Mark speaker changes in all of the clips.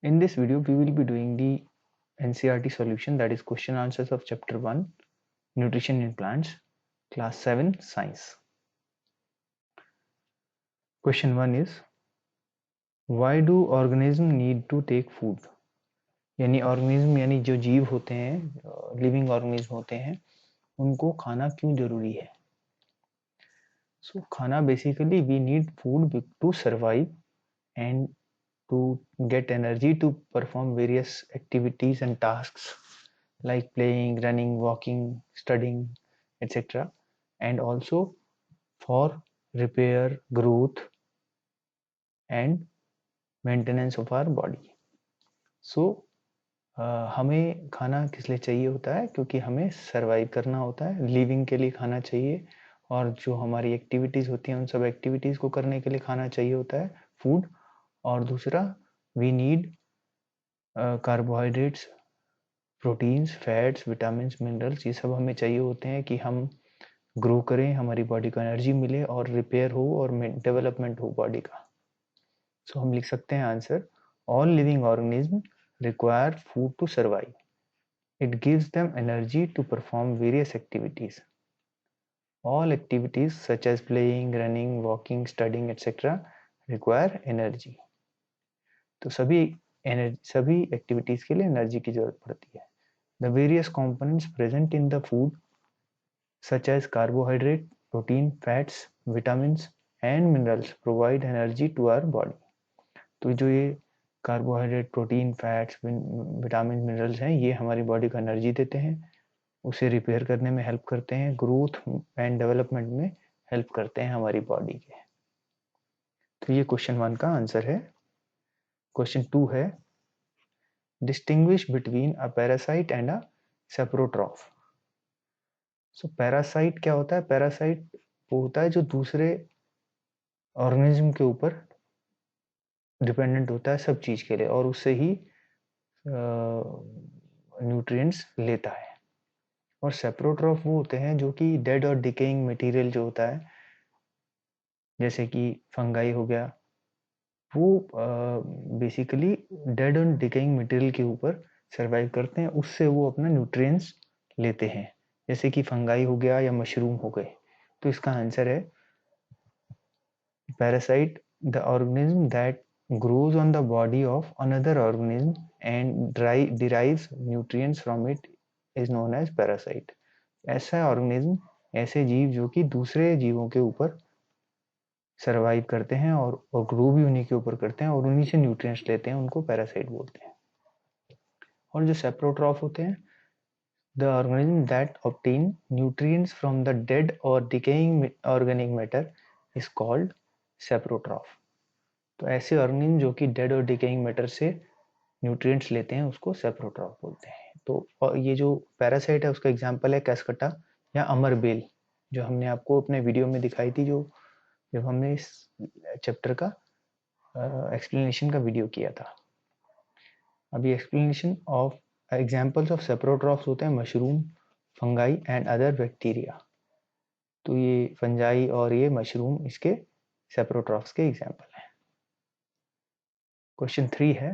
Speaker 1: In this video, we will be doing the NCERT solution, that is question answers of chapter 1 Nutrition in Plants, class 7 Science. Question 1 is, why do organisms need to take food? यानी organism यानी जो जीव होते हैं, living organism होते हैं, उनको खाना क्यों जरूरी है? सो खाना basically we need food to survive and to get energy to perform various activities and tasks like playing, running, walking, studying, etc. And also for repair, growth and maintenance of our body. So हमें खाना किस लिए चाहिए होता है? क्योंकि हमें survive करना होता है, लिविंग के लिए खाना चाहिए, और जो हमारी एक्टिविटीज़ होती हैं उन सब एक्टिविटीज़ को करने के लिए खाना चाहिए होता है, फूड. और दूसरा, we need carbohydrates, proteins, fats, vitamins, minerals, ये सब हमें चाहिए होते हैं कि हम ग्रो करें, हमारी बॉडी को एनर्जी मिले और रिपेयर हो और डेवलपमेंट हो बॉडी का. सो हम लिख सकते हैं answer, all living organism require food to survive. It gives them energy to perform various activities. All activities such as playing, running, walking, studying etcetera require energy. तो सभी एक्टिविटीज के लिए एनर्जी की जरूरत पड़ती है. The various components present in the food such as carbohydrate, protein, fats, vitamins and minerals provide energy to our body. तो जो ये carbohydrate, protein, fats, vitamin, minerals हैं, ये हमारी बॉडी को एनर्जी देते हैं, उसे रिपेयर करने में हेल्प करते हैं, ग्रोथ एंड डेवलपमेंट में हेल्प करते हैं हमारी बॉडी के. तो ये क्वेश्चन 1 का आंसर है. क्वेश्चन 2 है, distinguish between a parasite and a saprotroph. So parasite क्या होता है? पैरासाइट वो होता है जो दूसरे ऑर्गेनिज्म के ऊपर डिपेंडेंट होता है सब चीज के लिए और उससे ही न्यूट्रिएंट्स लेता है. और सेप्रोट्रॉफ वो होते हैं जो कि डेड और डिकेइंग मटेरियल जो होता है, जैसे कि फंगाई हो गया, वो बेसिकली डेड और डिकेइंग मटेरियल के ऊपर सर्वाइव करते हैं, उससे वो अपना न्यूट्रिएंट्स लेते हैं, जैसे कि फंगाई हो गया या मशरूम हो गए. तो इसका आंसर है, parasite the organism that grows on the body of another organism and derives nutrients from it is known as parasite. ऐसा ऑर्गेनिज्म, ऐसे जीव जो कि दूसरे जीवों के ऊपर सरवाइव करते हैं और ग्रो भी उन्हीं के ऊपर करते हैं और उन्हीं से न्यूट्रिएंट्स लेते हैं, उनको पैरासाइट बोलते हैं. और जो सेप्रोट्रॉफ होते हैं, the organism that obtain nutrients from the dead और decaying organic matter is called saprotroph. तो ऐसे ऑर्गेनिज्म जो कि डेड और डिकेइंग मैटर से न्यूट्रिएंट्स लेते हैं, उसको सेप्रोट्रॉफ बोलते हैं. तो ये जो पैरासाइट है उसका एग्जांपल है कैस्कटा या अमरबेल, जो हमने आपको अपने वीडियो में दिखाई थी, जो जब हमने इस चैप्टर का एक्सप्लेनेशन का वीडियो किया था. अभी एक्सप्लेनेशन ऑफ एग्जांपल्स ऑफ सेप्रोट्रॉफ्स होते हैं mushroom, fungi and other bacteria. तो ये फंजाई और ये मशरूम इसके सेप्रोट्रॉफ्स के एग्जांपल हैं. क्वेश्चन 3 है,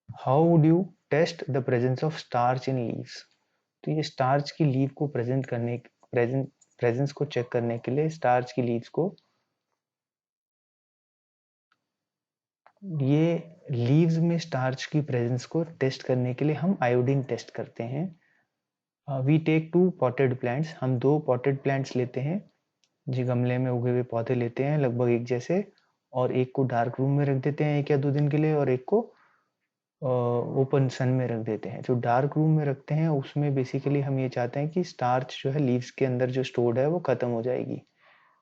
Speaker 1: how would you test the presence of starch in leaves. तो ये स्टार्च की लीव को प्रेजेंस को चेक करने के लिए स्टार्च की लीव्स को, ये लीव्स में स्टार्च की प्रेजेंस को टेस्ट करने के लिए हम आयोडीन टेस्ट करते हैं. We take 2 potted plants. हम 2 पॉटेड प्लांट्स लेते हैं, जी गमले में उगे हुए पौधे लेते हैं लगभग एक जैसे, और एक को डार्क रूम में रख देते हैं 1 या 2 दिन के लिए और एक को ओपन सन में रख देते हैं. जो डार्क रूम में रखते हैं उसमें बेसिकली हम ये चाहते हैं कि स्टार्च जो है लीव्स के अंदर जो स्टोर्ड है वो खत्म हो जाएगी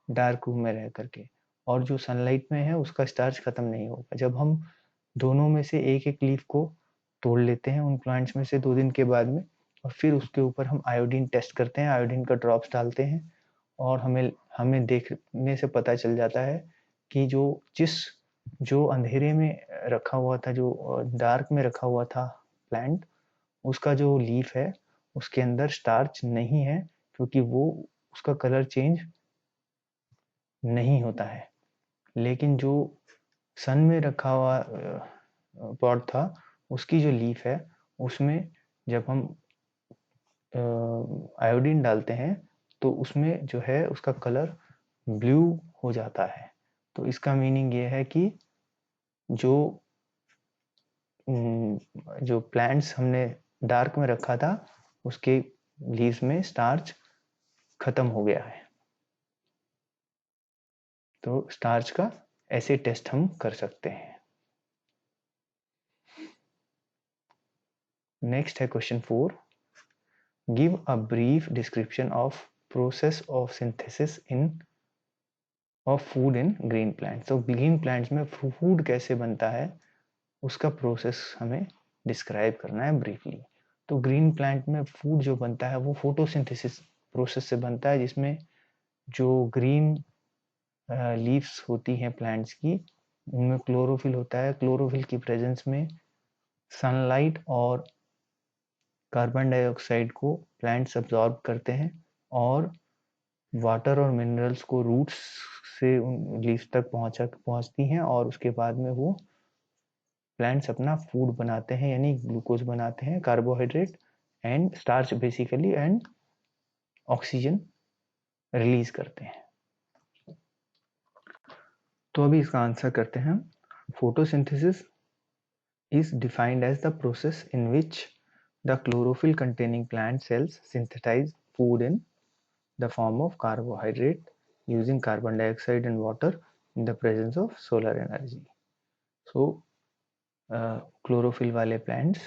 Speaker 1: डार्क रूम में रह करके, और जो सनलाइट में है उसका स्टार्च खत्म नहीं होगा. जब हम दोनों में से एक एक लीफ को तोड़ लेते हैं उन प्लांट्स में से 2 दिन के बाद में, और फिर उसके ऊपर हम आयोडीन टेस्ट करते हैं, आयोडीन का ड्रॉप्स डालते हैं, और हमें देखने से पता चल जाता है कि जो अंधेरे में रखा हुआ था, जो डार्क में रखा हुआ था प्लांट, उसका जो लीफ है उसके अंदर स्टार्च नहीं है, क्योंकि वो उसका कलर चेंज नहीं होता है. लेकिन जो सन में रखा हुआ पॉट था, उसकी जो लीफ है उसमें जब हम आयोडीन डालते हैं तो उसमें जो है उसका कलर ब्लू हो जाता है। तो इसका मीनिंग ये है कि जो जो प्लांट्स हमने डार्क में रखा था उसके लीव्स में स्टार्च खत्म हो गया है। तो स्टार्च का ऐसे टेस्ट हम कर सकते हैं। नेक्स्ट है question 4, give a brief description of process of synthesis in of food in green plants. तो ग्रीन प्लांट्स में फूड कैसे बनता है उसका प्रोसेस हमें डिस्क्राइब करना है ब्रीफली। तो ग्रीन प्लांट में फूड जो बनता है वो फोटोसिंथेसिस प्रोसेस से बनता है, जिसमें जो ग्रीन लीव्स होती हैं प्लांट्स की उनमें क्लोरोफिल होता है। क्लोरोफिल की प्रेजेंस में सनलाइट और कार्बन डाइऑक्साइड को प्लांट्स अब्जॉर्ब करते हैं और वाटर और मिनरल्स को रूट्स से उन लीव्स तक पहुंचती हैं और उसके बाद में वो प्लांट्स अपना फूड बनाते हैं, यानी ग्लूकोज बनाते हैं, carbohydrate and starch basically, and oxygen release करते हैं। तो अभी इसका आंसर करते हैं। Photosynthesis is defined as the process in which the chlorophyll containing plant cells synthesize food in the form of carbohydrate using carbon dioxide and water in the presence of solar energy. So chlorophyll वाले plants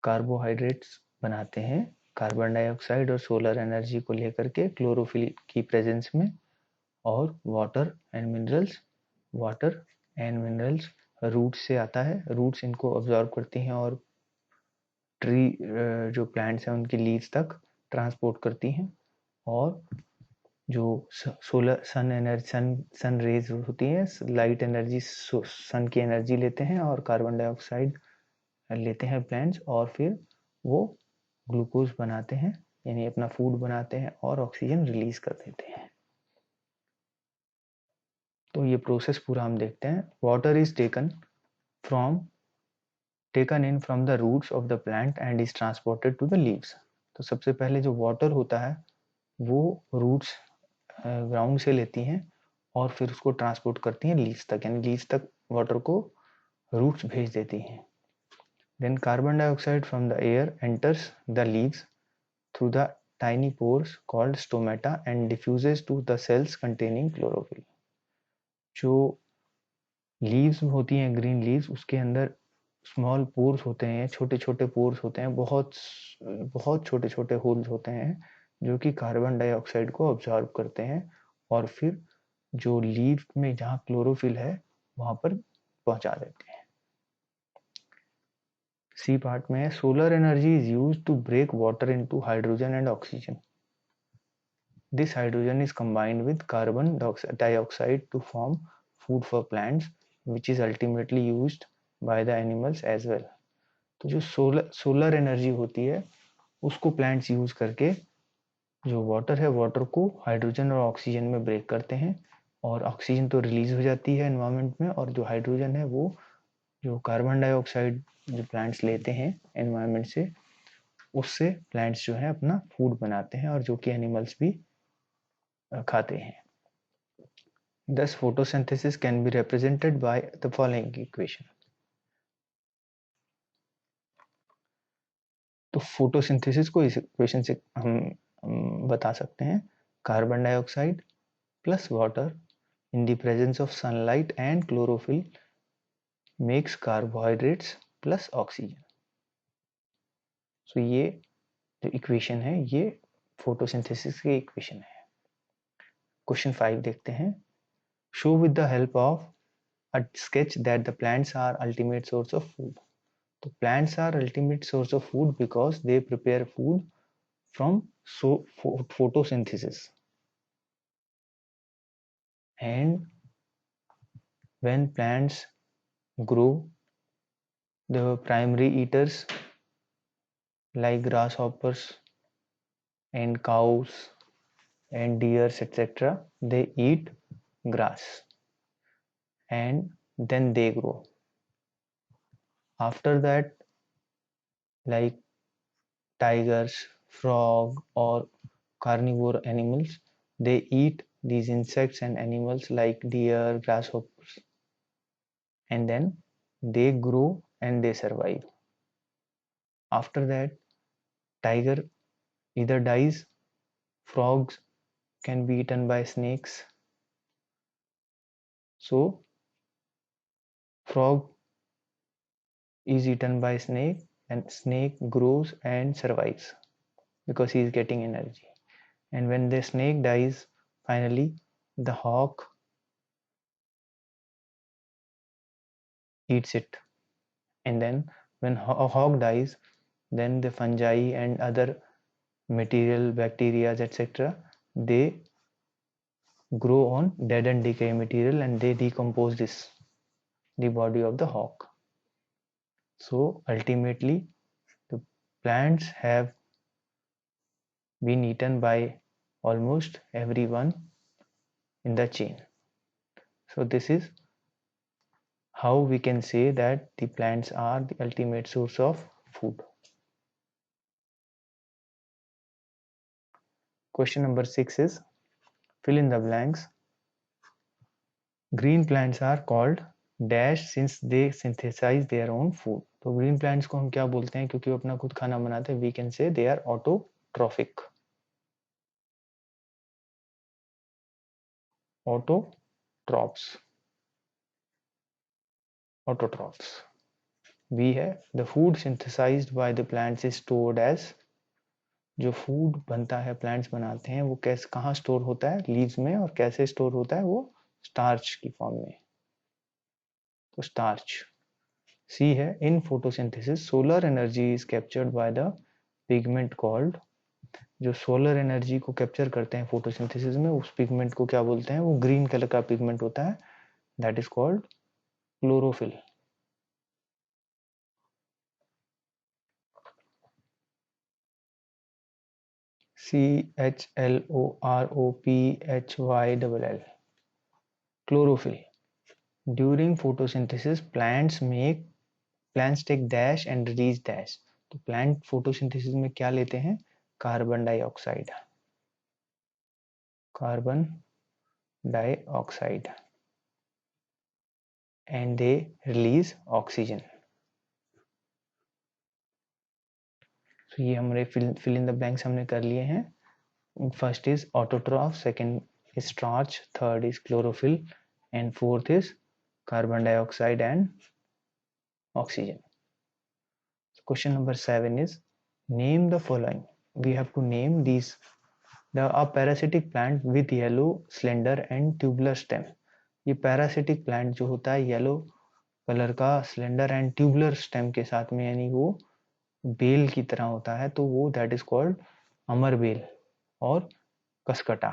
Speaker 1: carbohydrates बनाते हैं carbon dioxide और solar energy को लेकर के chlorophyll की presence में, और वाटर एंड मिनरल्स रूट से आता है, रूट्स इनको ऑब्जॉर्व करती हैं और ट्री जो प्लांट्स हैं उनकी लीव्स तक ट्रांसपोर्ट करती हैं। और जो सोलर सन रेज होती हैं, लाइट एनर्जी, सन की एनर्जी लेते हैं और कार्बन डाइऑक्साइड लेते हैं प्लांट्स, और फिर वो ग्लूकोज बनाते हैं, यानी अपना फूड बनाते हैं और ऑक्सीजन रिलीज कर देते हैं। तो ये प्रोसेस पूरा हम देखते हैं। Water is taken in from the roots of the plant and is transported to the leaves. तो सबसे पहले जो वाटर होता है वो रूट्स ग्राउंड से लेती हैं और फिर उसको ट्रांसपोर्ट करती हैं लीव्स तक, यानी लीव्स तक वाटर को रूट्स भेज देती हैं। Then carbon dioxide from the air enters the leaves through the tiny pores called stomata and diffuses to the cells containing chlorophyll. जो लीव्स होती हैं ग्रीन लीव्स, उसके अंदर स्मॉल पोर्स होते हैं, छोटे छोटे पोर्स होते हैं, बहुत बहुत छोटे छोटे होल्स होते हैं जो कि कार्बन डाइऑक्साइड को ऑब्जॉर्व करते हैं और फिर जो लीव में जहाँ क्लोरोफिल है वहां पर पहुंचा देते हैं। सी पार्ट में है, solar energy is used to break water into hydrogen and oxygen. This hydrogen is combined with carbon dioxide to form food for plants, which is ultimately used by the animals as well. तो जो solar energy होती है उसको plants use करके जो water है, water को hydrogen और ऑक्सीजन में ब्रेक करते हैं और ऑक्सीजन तो रिलीज हो जाती है एनवायरनमेंट में, और जो हाइड्रोजन है वो जो कार्बन डाइऑक्साइड जो प्लांट्स लेते हैं एनवायरनमेंट से, उससे प्लांट्स जो है अपना फूड बनाते हैं और जो कि एनिमल्स भी खाते हैं। Thus, photosynthesis can be represented by the following equation. तो फोटोसिंथेसिस को इस इक्वेशन से हम बता सकते हैं, carbon dioxide plus water in the presence of sunlight and chlorophyll makes carbohydrates plus oxygen. So ये जो इक्वेशन है ये फोटोसिंथेसिस की इक्वेशन है। क्वेश्चन 5 देखते हैं, show with the help of a sketch that the plants are ultimate source of food. So plants are ultimate source of food because they prepare food from photosynthesis. And when plants grow, the primary eaters like grasshoppers and cows and deers etc., they eat grass and then they grow. After that, like tigers, frog, or carnivore animals, they eat these insects and animals like deer, grasshoppers, and then they grow and they survive. After that, tiger either dies, frogs can be eaten by snakes. So frog is eaten by snake and snake grows and survives because he is getting energy. And when the snake dies, finally the hawk eats it. And then when a hawk dies, then the fungi and other material, bacteria, etc., they grow on dead and decay material and they decompose the body of the hawk. So ultimately the plants have been eaten by almost everyone in the chain. So this is how we can say that the plants are the ultimate source of food. Question number 6 is fill in the blanks. Green plants are called dash since they synthesize their own food. तो green plants को हम क्या बोलते हैं क्योंकि वो अपना खुद खाना बनाते हैं. We can say they are autotrophic. Autotrophs. Autotrophs. B है the food synthesized by the plants is stored as. जो फूड बनता है प्लांट्स बनाते हैं वो कैसे कहाँ स्टोर होता है लीव्स में और कैसे स्टोर होता है वो स्टार्च की फॉर्म में. तो स्टार्च. सी है in photosynthesis solar energy is captured by the pigment called. जो सोलर एनर्जी को कैप्चर करते हैं फोटोसिंथेसिस में उस पिगमेंट को क्या बोलते हैं. वो ग्रीन कलर का पिगमेंट होता है. That is called chlorophyll. CHLOROPHYLL. Chlorophyll. During photosynthesis, plants take dash and release dash. तो प्लांट फोटोसिंथेसिस में क्या लेते हैं. Carbon dioxide. Carbon dioxide and they release oxygen. So ये हमारे fill in the blanks हमने कर लिए हैं. First is autotroph, second is starch, third is chlorophyll, and fourth is carbon dioxide and oxygen. So question number 7 is name the following. We have to name these. A parasitic plant with yellow, slender and tubular stem. ये parasitic plant जो होता है yellow colour का slender and tubular stem के साथ में यानी वो बेल की तरह होता है तो वो that is called amar bel और Cuscuta.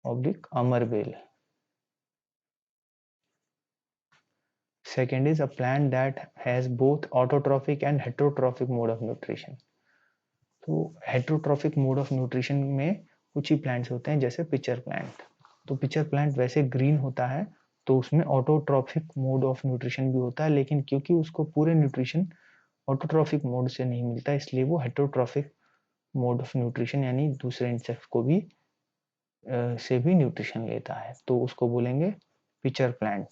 Speaker 1: Oblique amar bel. Second is a plant that has both autotrophic and heterotrophic mode of nutrition. तो heterotrophic mode of nutrition में कुछ ही प्लांट्स होते हैं जैसे पिचर प्लांट. तो पिचर प्लांट वैसे ग्रीन होता है तो उसमें ऑटोट्रॉफिक मोड ऑफ न्यूट्रिशन भी होता है लेकिन क्योंकि उसको पूरे न्यूट्रिशन ऑटोट्रॉफिक मोड से नहीं मिलता इसलिए वो हेटरोट्रॉफिक मोड ऑफ न्यूट्रिशन यानी दूसरे इंसेक्ट को भी से भी न्यूट्रिशन लेता है तो उसको बोलेंगे pitcher plant.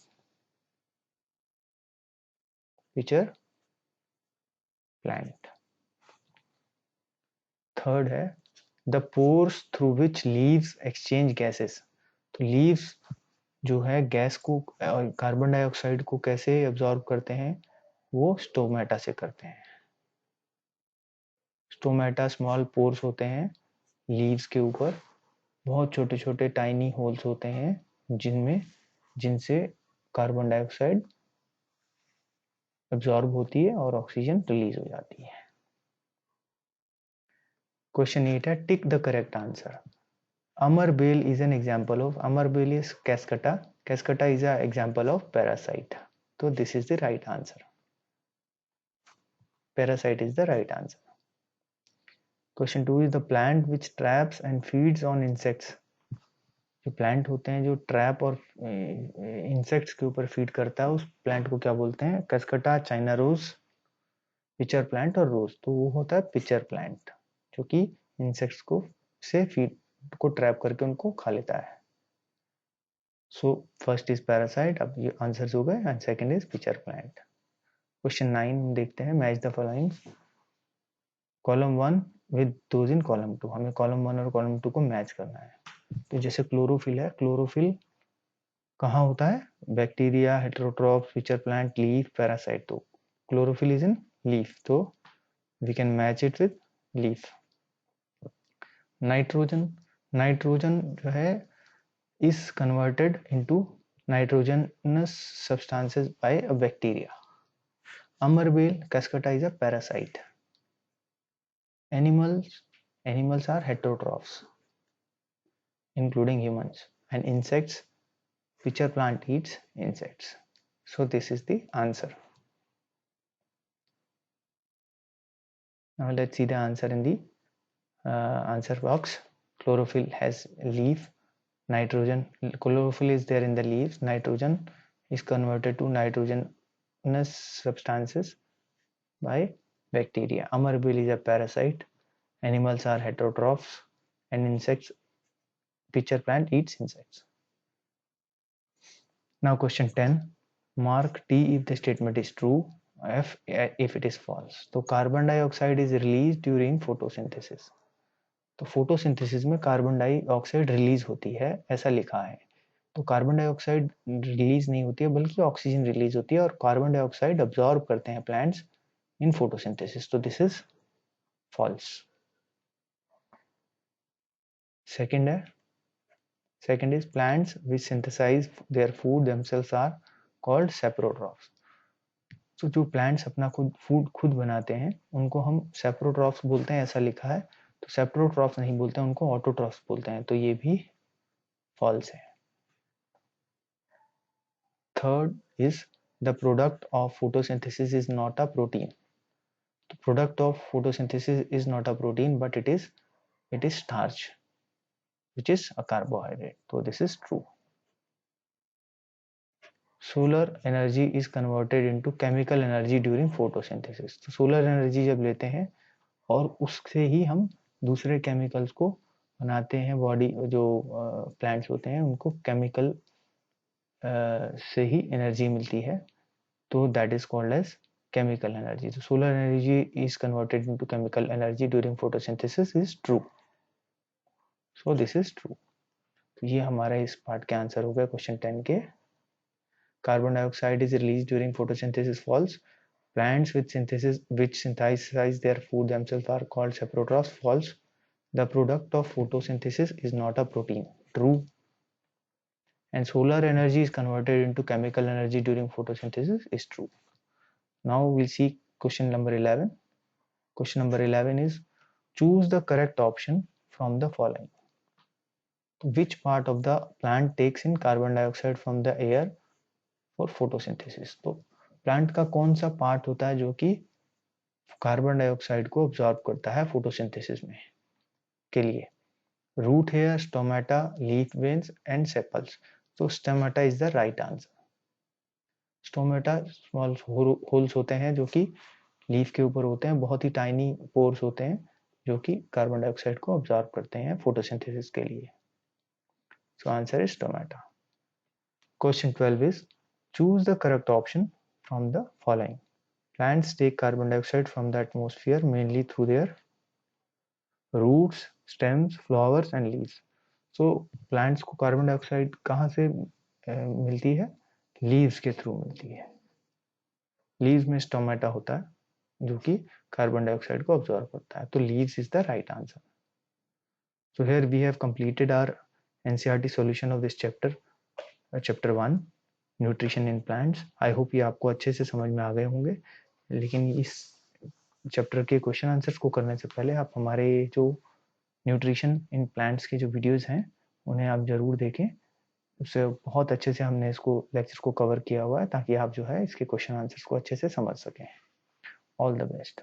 Speaker 1: Pitcher plant. Third है the pores through which leaves exchange gases. तो लीव्स जो है गैस को कार्बन डाइऑक्साइड को कैसे एब्जॉर्ब करते हैं वो स्टोमेटा से करते हैं. स्टोमेटा स्मॉल पोर्स होते हैं लीव्स के ऊपर. बहुत छोटे छोटे टाइनी होल्स होते हैं जिनसे कार्बन डाइऑक्साइड एब्जॉर्ब होती है और ऑक्सीजन रिलीज हो जाती है. क्वेश्चन 8 है tick the correct answer. Amar bel is an example of. Amar bel is Cuscuta. Cuscuta is a example of parasite. तो this is the right answer. Parasite is the right answer. Question 2 is the plant which traps and feeds on insects. जो plant होते हैं जो trap और insects के ऊपर feed करता है, उस प्लांट को क्या बोलते हैं? Cuscuta, China rose, pitcher plant और रोज। तो वो होता है पिचर प्लांट, जो कि इंसेक्ट्स को से फीड को ट्रैप करके उनको खा लेता है। सो फर्स्ट इज पैरासाइट, अब ये आंसर्स हो गए, and second is pitcher plant. Question 9 देखते हैं, match the following column 1 with those in column 2। हमें कॉलम 1 और कॉलम 2 को मैच करना है। तो जैसे क्लोरोफिल है, क्लोरोफिल कहाँ होता है? Bacteria, heterotroph, pitcher plant, leaf, parasite. तो क्लोरोफिल इज इन लीफ, तो we can match it with leaf. Nitrogen, nitrogen जो है is converted into nitrogenous substances by a bacteria. Amarbale cascata is a parasite. Animals are heterotrophs, including humans, and insects, pitcher plant eats insects. So this is the answer. Now let's see the answer in the answer box. Chlorophyll has leaf, nitrogen. Chlorophyll is there in the leaves. Nitrogen is converted to nitrogenous substances by bacteria. Amarbale is a parasite. Animals are heterotrophs, and insects, pitcher plant eats insects. Now question 10. Mark T if the statement is true, F if it is false. तो carbon dioxide is released during photosynthesis. तो photosynthesis में carbon dioxide release होती है, ऐसा लिखा है। तो carbon dioxide release नहीं होती है, बल्कि ऑक्सीजन रिलीज होती है, और कार्बन डाइऑक्साइड अब्सॉर्ब करते हैं प्लांट्स इन फोटोसिंथेसिस। तो दिस इज फॉल्स। सेकंड है, second is plants which synthesize their food themselves are called saprotrophs. तो जो प्लांट्स अपना फूड खुद बनाते हैं उनको हम सेप्रोट्रॉफ्स बोलते हैं, ऐसा लिखा है। तो सेप्रोट्रॉफ्स नहीं बोलते हैं, उनको ऑटोट्रॉफ्स बोलते हैं। तो ये भी फॉल्स है। Third is the product of photosynthesis is not a protein. तो product of photosynthesis is not a protein but it is starch which is a carbohydrate. So this is true. Solar energy is converted into chemical energy during photosynthesis. तो solar energy जब लेते हैं और उससे ही हम दूसरे chemicals को बनाते हैं, बॉडी जो प्लांट्स होते हैं उनको केमिकल से ही एनर्जी मिलती है, तो that is called as chemical energy. So solar energy is converted into chemical energy during photosynthesis is true. So this is true. ये हमारा इस पार्ट के आंसर हो गया क्वेश्चन 10 के। Carbon dioxide is released during photosynthesis, false. Plants which synthesize their food themselves are called saprotrophs, false. The product of photosynthesis is not a protein, true. And solar energy is converted into chemical energy during photosynthesis is true. Now we'll see question number 11. Question number 11 is choose the correct option from the following. Which part of the plant takes in carbon dioxide from the air for photosynthesis? तो plant का कौन सा part होता है जो कि carbon dioxide को absorb करता है फोटोसिंथेसिस में के लिए? Root hair, stomata, leaf veins and sepals. तो stomata is the right answer. Stomata small holes होते हैं जो कि लीफ के ऊपर होते हैं, बहुत ही टाइनी पोर्स होते हैं जो कि कार्बन डाइऑक्साइड को ऑब्जॉर्ब करते हैं फोटोसिंथेसिस के लिए। So answer is stomata. Question 12 is choose the correct option from the following. Plants take carbon dioxide from the atmosphere mainly through their roots, stems, flowers and leaves. So plants को carbon dioxide कहाँ से मिलती है? Leaves के through मिलती है। Leaves में stomata होता है जो कि कार्बन डाइऑक्साइड को ऑब्जॉर्व करता है, तो leaves is the right answer. So here we have completed our NCERT solution of this chapter, chapter 1 nutrition in plants. I hope ये आपको अच्छे से समझ में आ गए होंगे, लेकिन इस चैप्टर के क्वेश्चन आंसर्स को करने से पहले आप हमारे जो न्यूट्रिशन इन प्लांट्स के जो वीडियोस हैं उन्हें आप ज़रूर देखें। उससे बहुत अच्छे से हमने इसको लेक्चर को कवर किया हुआ है ताकि आप जो है इसके क्वेश्चन आंसर्स को अच्छे से समझ सकें। All the best.